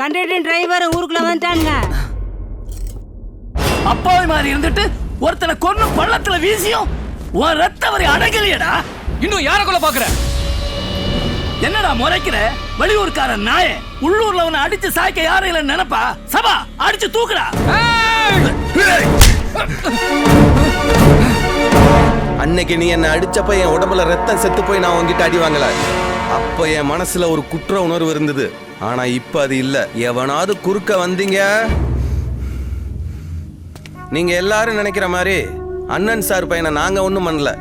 Conductor driver ஊருக்குள்ள வந்துட்டானுங்க. அப்பாவி மாதிரி இருந்துட்டு ஒருத்தனை கொன்னு பள்ளத்துல வீசியும் உன் ரத்த வரி அடங்கலையடா. இன்னும் யார கொலை பாக்குற? என்னடா முறைக்கிற வெளியூர்கார நாய? உள்ளூர்ல அவனை அடிச்சு சாய்க்க யாரும் இல்ல நினைப்பா? சபா அடிச்சு தூக்குடா. அன்னைக்கு நீ என்ன அடிச்சப்ப என் உடம்புல ரத்தம் செத்து போய் நான் உங்ககிட்ட அடி வாங்கல. அப்ப என் மனசுல ஒரு குற்ற உணர்வு இருந்தது. ஆனா இப்ப அது இல்ல. எவனாவது குறுக்க வந்தீங்க, நீங்க எல்லாரும் நினைக்கிற மாதிரி அண்ணன் சார் பையனை நாங்க ஒண்ணும் பண்ணல.